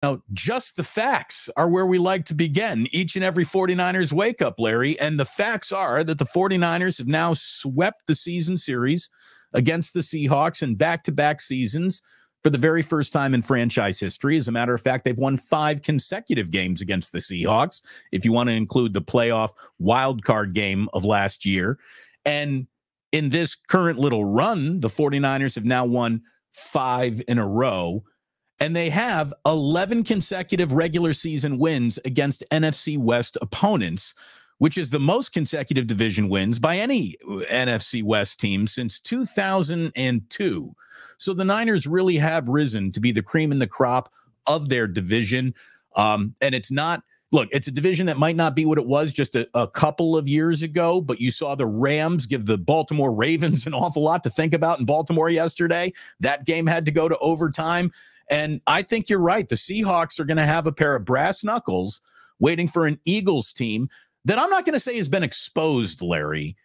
Now, just the facts are where we like to begin each and every 49ers wake up, Larry. And the facts are that the 49ers have now swept the season series against the Seahawks in back-to-back seasons for the very first time in franchise history. As a matter of fact, they've won 5 consecutive games against the Seahawks, if you want to include the playoff wild card game of last year. And in this current little run, the 49ers have now won 5 in a row. And they have 11 consecutive regular season wins against NFC West opponents, which is the most consecutive division wins by any NFC West team since 2002. So the Niners really have risen to be the cream in the crop of their division. And it's not, look, it's a division that might not be what it was just a couple of years ago, but you saw the Rams give the Baltimore Ravens an awful lot to think about in Baltimore yesterday. That game had to go to overtime. And I think you're right. The Seahawks are going to have a pair of brass knuckles waiting for an Eagles team that I'm not going to say has been exposed, Larry,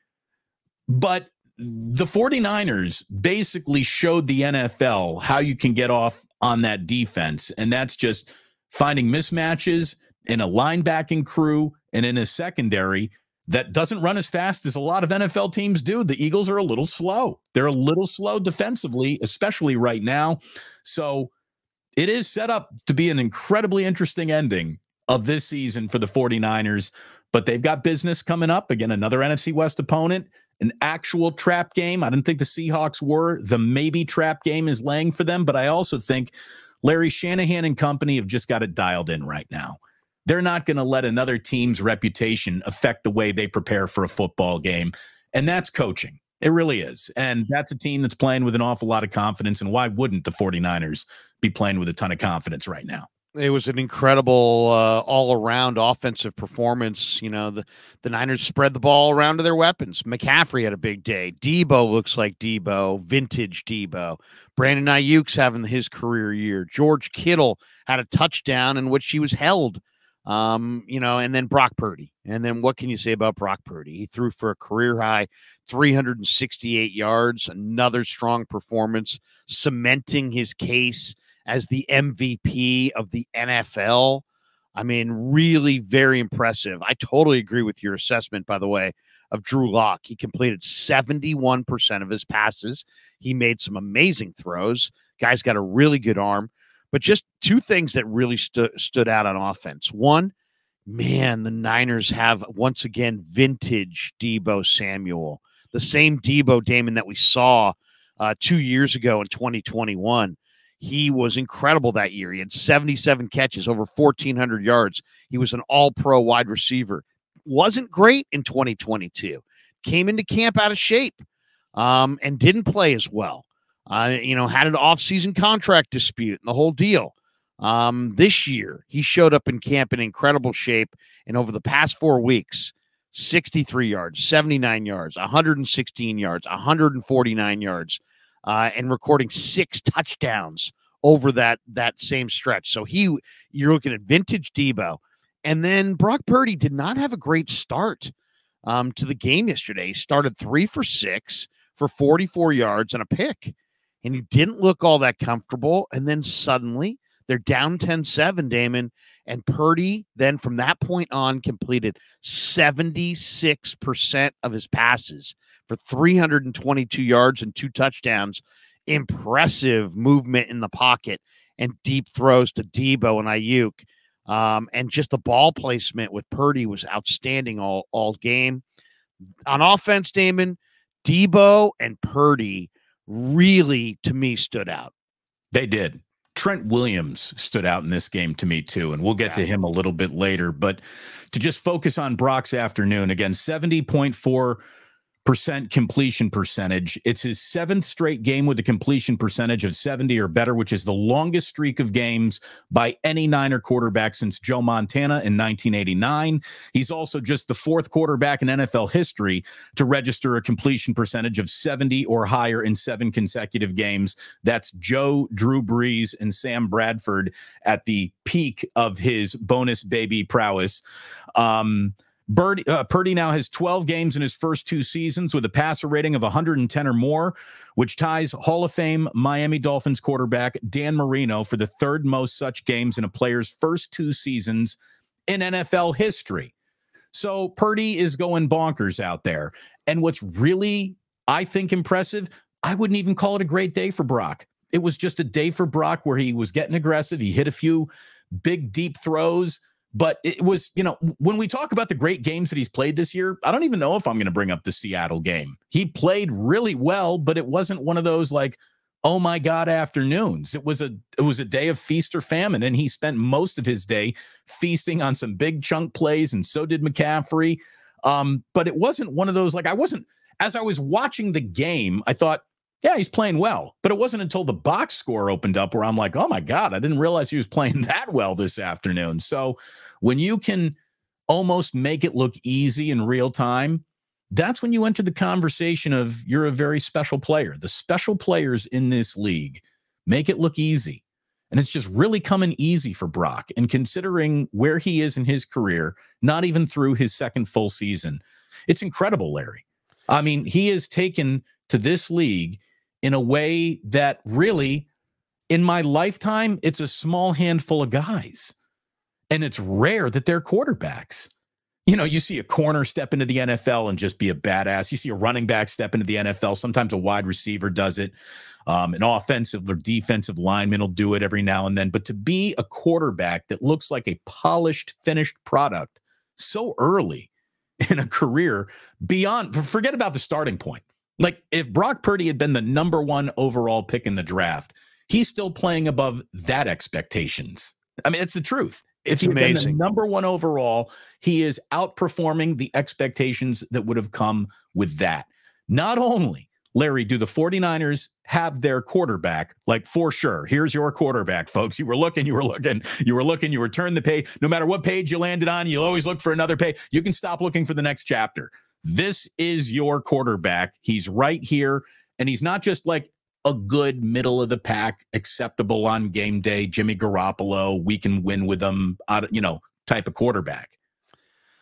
but the 49ers basically showed the NFL how you can get off on that defense. And that's just finding mismatches in a linebacking crew and in a secondary that doesn't run as fast as a lot of NFL teams do. The Eagles are a little slow. They're a little slow defensively, especially right now. So it is set up to be an incredibly interesting ending of this season for the 49ers, but they've got business coming up. Again, another NFC West opponent, an actual trap game. I didn't think the Seahawks were. The maybe trap game is laying for them, but I also think Larry Shanahan and company have just got it dialed in right now. They're not going to let another team's reputation affect the way they prepare for a football game, and that's coaching. It really is. And that's a team that's playing with an awful lot of confidence. And why wouldn't the 49ers be playing with a ton of confidence right now? It was an incredible all-around offensive performance. You know, the Niners spread the ball around to their weapons. McCaffrey had a big day. Debo looks like Debo, vintage Debo. Brandon Ayuk's having his career year. George Kittle had a touchdown in which he was held. And then Brock Purdy. And then what can you say about Brock Purdy? He threw for a career-high 368 yards, another strong performance, cementing his case as the MVP of the NFL. I mean, really very impressive. I totally agree with your assessment, by the way, of Drew Lock. He completed 71% of his passes. He made some amazing throws. Guy's got a really good arm. But just 2 things that really stood out on offense. One, man, the Niners have, once again, vintage Debo Samuel. The same Debo, Damon, that we saw 2 years ago in 2021. He was incredible that year. He had 77 catches, over 1,400 yards. He was an all-pro wide receiver. Wasn't great in 2022. Came into camp out of shape and didn't play as well. Had an offseason contract dispute and the whole deal. This year, he showed up in camp in incredible shape. And over the past 4 weeks, 63 yards, 79 yards, 116 yards, 149 yards, and recording 6 touchdowns over that same stretch. So you're looking at vintage Debo. And then Brock Purdy did not have a great start to the game yesterday. He started 3 for 6 for 44 yards and a pick. And he didn't look all that comfortable. And then suddenly they're down 10-7, Damon. And Purdy then from that point on completed 76% of his passes for 322 yards and 2 touchdowns. Impressive movement in the pocket and deep throws to Debo and Ayuk. And just the ball placement with Purdy was outstanding all game. On offense, Damon, Debo and Purdy really, to me, stood out. They did. Trent Williams stood out in this game to me, too, and we'll get to him a little bit later. But to just focus on Brock's afternoon, again, 70.4% completion percentage. It's his 7th straight game with a completion percentage of 70 or better, which is the longest streak of games by any Niner quarterback since Joe Montana in 1989. He's also just the 4th quarterback in NFL history to register a completion percentage of 70 or higher in 7 consecutive games. That's Joe, Drew Brees, and Sam Bradford at the peak of his bonus baby prowess. Purdy now has 12 games in his first 2 seasons with a passer rating of 110 or more, which ties Hall of Fame Miami Dolphins quarterback Dan Marino for the 3rd most such games in a player's first 2 seasons in NFL history. So Purdy is going bonkers out there. And what's really, I think, impressive, I wouldn't even call it a great day for Brock. It was just a day for Brock where he was getting aggressive. He hit a few big, deep throws. But it was, when we talk about the great games that he's played this year, I don't even know if I'm going to bring up the Seattle game. He played really well, but it wasn't one of those like, oh my God, afternoons. It was a day of feast or famine, and he spent most of his day feasting on some big chunk plays, and so did McCaffrey. But it wasn't one of those, like, as I was watching the game, I thought, yeah, he's playing well. But it wasn't until the box score opened up where I'm like, oh my God, I didn't realize he was playing that well this afternoon. So when you can almost make it look easy in real time, that's when you enter the conversation of you're a very special player. The special players in this league make it look easy. And it's just really coming easy for Brock. And considering where he is in his career, not even through his 2nd full season, it's incredible, Larry. I mean, he is taken to this league in a way that really, in my lifetime, it's a small handful of guys. And it's rare that they're quarterbacks. You see a corner step into the NFL and just be a badass. You see a running back step into the NFL. Sometimes a wide receiver does it. An offensive or defensive lineman will do it every now and then. But to be a quarterback that looks like a polished, finished product so early in a career, forget about the starting point. Like, if Brock Purdy had been the number 1 overall pick in the draft, he's still playing above that expectations. I mean, it's the truth. If he had been the number 1 overall, he is outperforming the expectations that would have come with that. Not only, Larry, do the 49ers have their quarterback, like, for sure. Here's your quarterback, folks. You were turned the page. No matter what page you landed on, you'll always look for another page. You can stop looking for the next chapter. This is your quarterback. He's right here. And he's not just like a good middle of the pack, acceptable on game day, Jimmy Garoppolo, we can win with him, type of quarterback.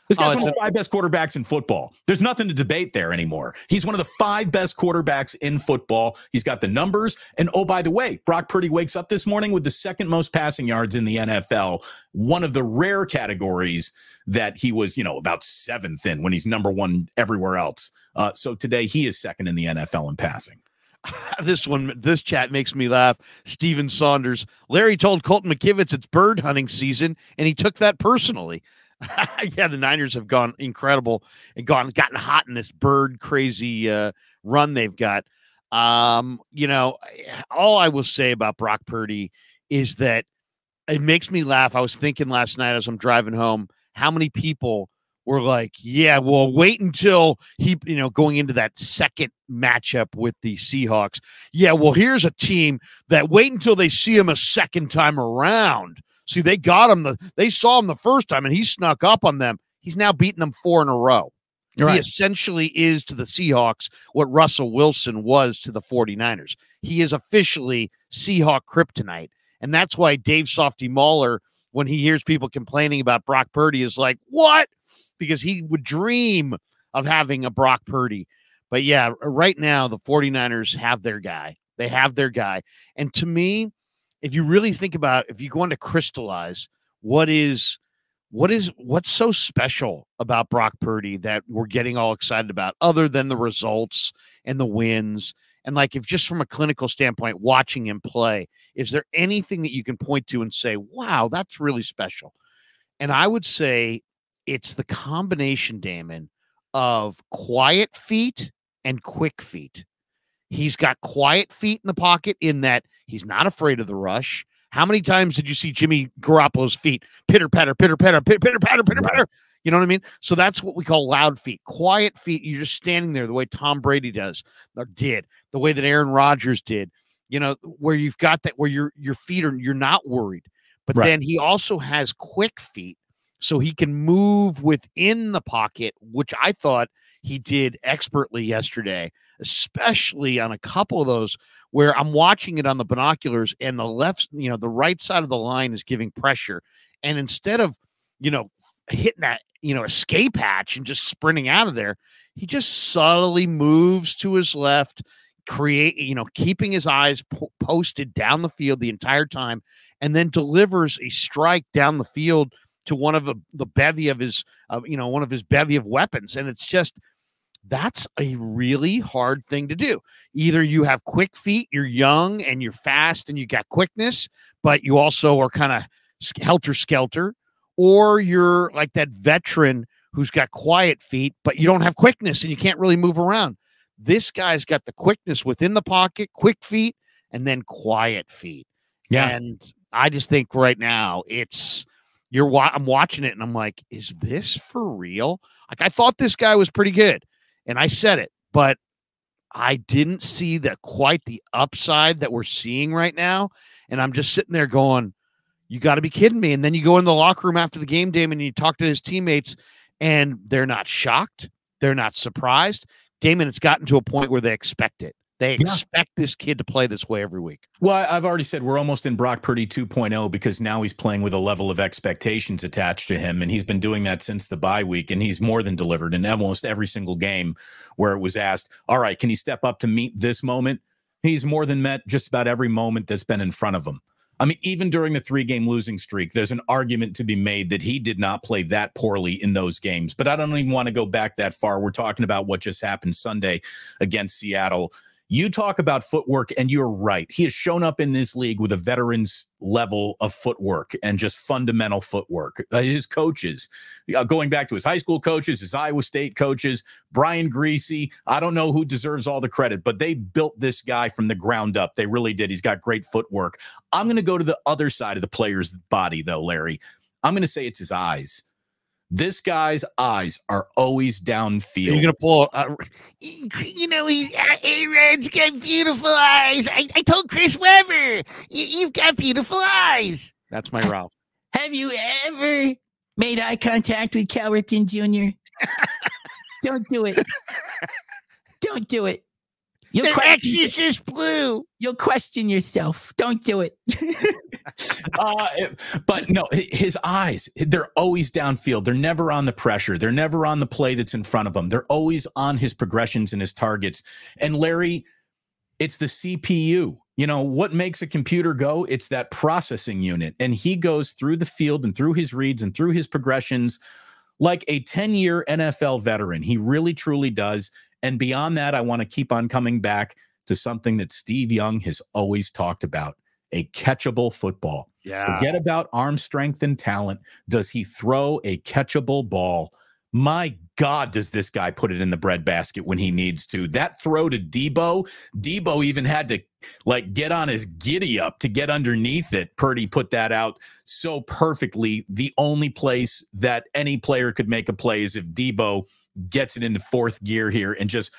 This guy's one of the 5 best quarterbacks in football. There's nothing to debate there anymore. He's one of the 5 best quarterbacks in football. He's got the numbers. And oh, by the way, Brock Purdy wakes up this morning with the 2nd most passing yards in the NFL, one of the rare categories that he was, about 7th in when he's number 1 everywhere else. So today he is 2nd in the NFL in passing. This chat makes me laugh. Steven Saunders. Larry told Colton McKivitz it's bird hunting season, and he took that personally. Yeah, the Niners have gone incredible and gotten hot in this bird crazy run they've got. All I will say about Brock Purdy is that it makes me laugh. I was thinking last night as I'm driving home, how many people were like, yeah, well, wait until he, going into that 2nd matchup with the Seahawks. Yeah, well, here's a team that wait until they see him a 2nd time around. See, they got him. They saw him the first time, and he snuck up on them. He's now beaten them 4 in a row. Right. He essentially is to the Seahawks what Russell Wilson was to the 49ers. He is officially Seahawk kryptonite. And that's why Dave Softy Mahler, when he hears people complaining about Brock Purdy, is like, what? Because he would dream of having a Brock Purdy. But yeah, right now, the 49ers have their guy. They have their guy. And to me, if you really think about, if you go on to crystallize what's so special about Brock Purdy that we're getting all excited about, other than the results and the wins, and like, if just from a clinical standpoint, watching him play, is there anything that you can point to and say, wow, that's really special? And I would say it's the combination, Damon, of quiet feet and quick feet. He's got quiet feet in the pocket in that he's not afraid of the rush. How many times did you see Jimmy Garoppolo's feet pitter patter, pitter patter, pitter patter, pitter patter? You know what I mean? So that's what we call loud feet. Quiet feet, you're just standing there the way Tom Brady does, or did, the way that Aaron Rodgers did, where you've got that, where your feet are, you're not worried. But then he also has quick feet, so he can move within the pocket, which I thought he did expertly yesterday, especially on a couple of those where I'm watching it on the binoculars and the left, the right side of the line is giving pressure. And instead of, hitting that escape hatch and just sprinting out of there. He just subtly moves to his left, keeping his eyes posted down the field the entire time, and then delivers a strike down the field to one of the bevy of his, one of his bevy of weapons. And it's just, that's a really hard thing to do. Either you have quick feet, you're young and you're fast and you got quickness, but you also are kind of helter-skelter, or you're like that veteran who's got quiet feet, but you don't have quickness and you can't really move around. This guy's got the quickness within the pocket, quick feet, and then quiet feet. Yeah. And I just think right now I'm watching it and I'm like, is this for real? Like, I thought this guy was pretty good. And I said it, but I didn't see quite the upside that we're seeing right now. And I'm just sitting there going, you got to be kidding me. And then you go in the locker room after the game, Damon, and you talk to his teammates, and they're not shocked. They're not surprised. Damon, it's gotten to a point where they expect it. They expect this kid to play this way every week. Well, I've already said we're almost in Brock Purdy 2.0 because now he's playing with a level of expectations attached to him, and he's been doing that since the bye week, and he's more than delivered in almost every single game where it was asked, all right, can he step up to meet this moment? He's more than met just about every moment that's been in front of him. I mean, even during the 3-game losing streak, there's an argument to be made that he did not play that poorly in those games. But I don't even want to go back that far. We're talking about what just happened Sunday against Seattle. You talk about footwork, and you're right. He has shown up in this league with a veteran's level of footwork and just fundamental footwork. His coaches, going back to his high school coaches, his Iowa State coaches, Brian Greasy, I don't know who deserves all the credit, but they built this guy from the ground up. They really did. He's got great footwork. I'm going to go to the other side of the player's body, though, Larry. I'm going to say it's his eyes. This guy's eyes are always downfield. You're going to pull, Aaron's got beautiful eyes. I told Chris Webber, you've got beautiful eyes. That's my Ralph. Have you ever made eye contact with Cal Ripken Jr.? Don't do it. Don't do it. They're Exorcist blue. You'll question yourself. Don't do it. But no, his eyes, they're always downfield. They're never on the pressure. They're never on the play that's in front of them. They're always on his progressions and his targets. And Larry, it's the CPU. You know, what makes a computer go? It's that processing unit. And he goes through the field and through his reads and through his progressions like a 10-year NFL veteran. He really, truly does. And beyond that, I want to keep on coming back to something that Steve Young has always talked about, a catchable football. Yeah. Forget about arm strength and talent. Does he throw a catchable ball? My God, does this guy put it in the breadbasket when he needs to? That throw to Debo even had to get on his giddy up to get underneath it. Purdy put that out so perfectly. The only place that any player could make a play is if Debo gets it into fourth gear here and just,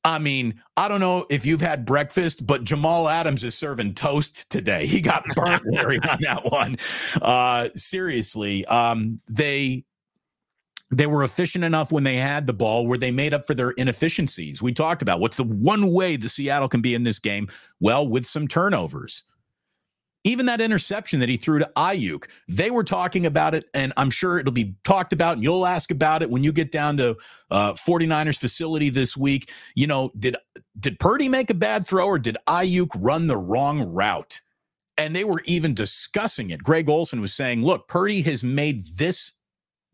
I mean, I don't know if you've had breakfast, but Jamal Adams is serving toast today. He got burnt, Larry, on that one. Seriously, they were efficient enough when they had the ball where they made up for their inefficiencies. We talked about what's the one way the Seattle can be in this game? Well, with some turnovers. Even that interception that he threw to Ayuk, they were talking about it, and I'm sure it'll be talked about, and you'll ask about it when you get down to 49ers facility this week. You know, did Purdy make a bad throw, or did Ayuk run the wrong route? And they were even discussing it. Greg Olsen was saying, look, Purdy has made this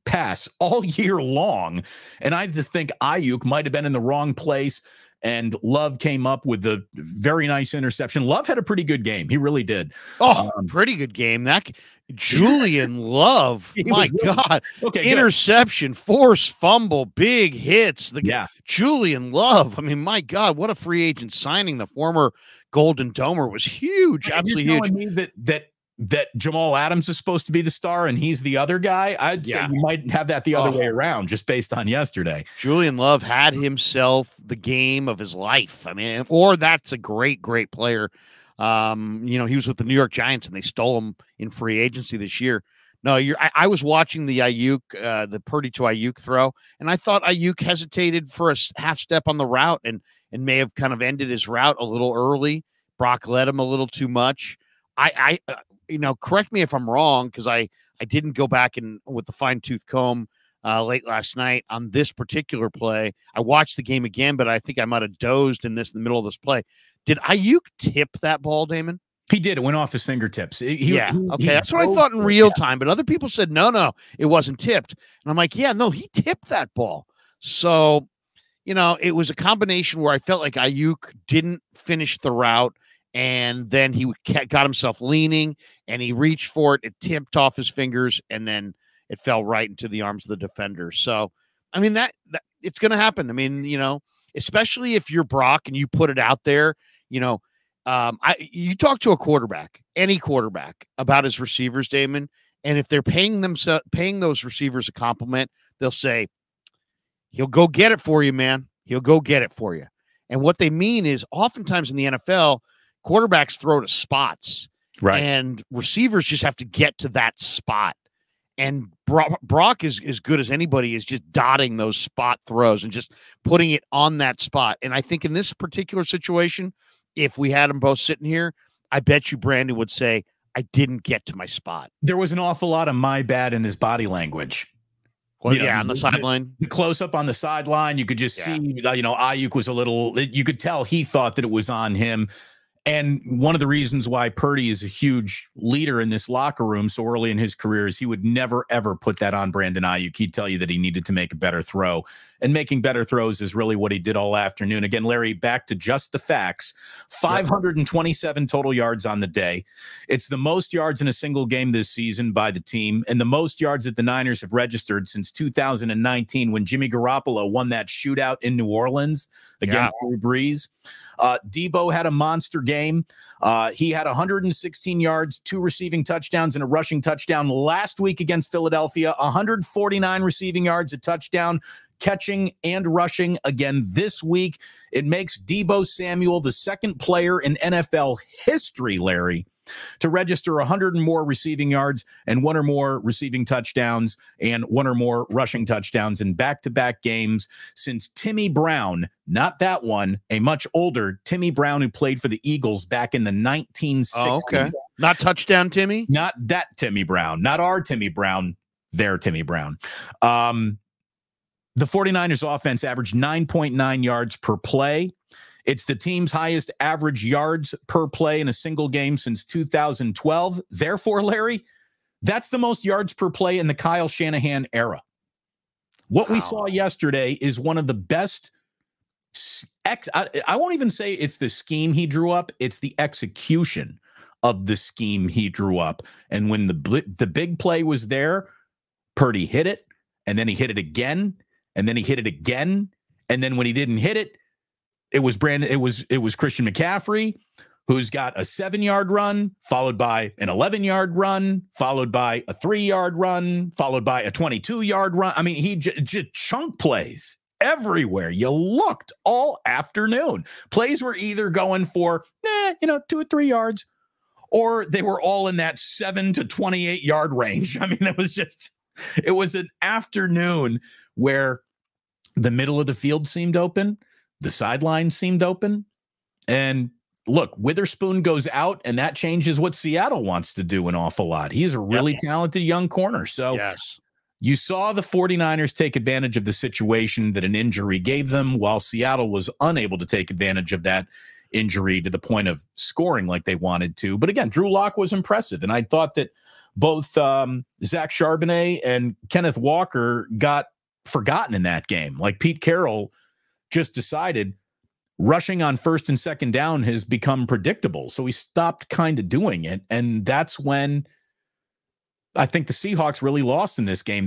pass all year long, and I just think Ayuk might have been in the wrong place, and Love came up with the very nice interception. Love had a pretty good game. He really did. Oh, pretty good game. That Julian Love, my God. Okay, interception, good. Force fumble, big hits. Julian Love. I mean, my God, what a free agent signing. The former Golden Domer was huge. Absolutely huge. Me that Jamal Adams is supposed to be the star and he's the other guy. I'd say you might have that the other way around just based on yesterday. Julian Love had himself the game of his life. I mean, or that's a great, great player. He was with the New York Giants and they stole him in free agency this year. No, I was watching the Ayuk, the Purdy to Ayuk throw, and I thought Ayuk hesitated for a half step on the route and may have kind of ended his route a little early. Brock led him a little too much. Correct me if I'm wrong, because I didn't go back and with the fine tooth comb late last night on this particular play. I watched the game again, but I think I might have dozed in the middle of this play. Did Ayuk tip that ball, Damon? He did. It went off his fingertips. Okay. That's what I thought in real time. But other people said, no, it wasn't tipped. And I'm like, yeah, no, he tipped that ball. So, it was a combination where I felt like Ayuk didn't finish the route. And then he got himself leaning and he reached for it. It tipped off his fingers and then it fell right into the arms of the defender. So, I mean, that it's going to happen. I mean, especially if you're Brock and you put it out there, you talk to a quarterback, any quarterback, about his receivers, Damon, and if they're paying those receivers a compliment, they'll say, he'll go get it for you, man. He'll go get it for you. And what they mean is oftentimes in the NFL, quarterbacks throw to spots, right? And receivers just have to get to that spot. And Brock is as good as anybody is just dotting those spot throws and just putting it on that spot. And I think in this particular situation, if we had them both sitting here, I bet you Brandon would say, I didn't get to my spot. There was an awful lot of my bad in his body language. Well, on the sideline. The close up on the sideline, you could just see, Ayuk was you could tell he thought that it was on him. And one of the reasons why Purdy is a huge leader in this locker room so early in his career is he would never, ever put that on Brandon Ayuk. He'd tell you that he needed to make a better throw. And making better throws is really what he did all afternoon. Again, Larry, back to just the facts. 527 total yards on the day. It's the most yards in a single game this season by the team and the most yards that the Niners have registered since 2019 when Jimmy Garoppolo won that shootout in New Orleans against Drew Brees. Debo had a monster game. He had 116 yards, 2 receiving touchdowns, and a rushing touchdown last week against Philadelphia. 149 receiving yards, a touchdown, catching and rushing again this week. It makes Debo Samuel the second player in NFL history, Larry, to register 100 or more receiving yards and 1 or more receiving touchdowns and 1 or more rushing touchdowns in back-to-back games since Timmy Brown, not that one, a much older Timmy Brown who played for the Eagles back in the 1960s. Oh, okay. Not touchdown Timmy? Not that Timmy Brown, not our Timmy Brown, their Timmy Brown. The 49ers offense averaged 9.9 yards per play. It's the team's highest average yards per play in a single game since 2012. Therefore, Larry, that's the most yards per play in the Kyle Shanahan era. What we saw yesterday is one of the best. I won't even say it's the scheme he drew up. It's the execution of the scheme he drew up. And when the big play was there, Purdy hit it, and then he hit it again, and then he hit it again. And then when he didn't hit it, it was Christian McCaffrey, who's got a 7-yard run, followed by an 11-yard run, followed by a 3-yard run, followed by a 22-yard run. I mean, he just chunk plays everywhere. You looked all afternoon. Plays were either going for 2 or 3 yards, or they were all in that 7 to 28-yard range. I mean, it was an afternoon where the middle of the field seemed open. The sideline seemed open. And look, Witherspoon goes out, and that changes what Seattle wants to do an awful lot. He's a really talented young corner. So you saw the 49ers take advantage of the situation that an injury gave them, while Seattle was unable to take advantage of that injury to the point of scoring like they wanted to. But again, Drew Lock was impressive. And I thought that both Zach Charbonnet and Kenneth Walker got forgotten in that game. Like Pete Carroll just decided rushing on first and second down has become predictable. So he stopped kind of doing it. And that's when I think the Seahawks really lost in this game.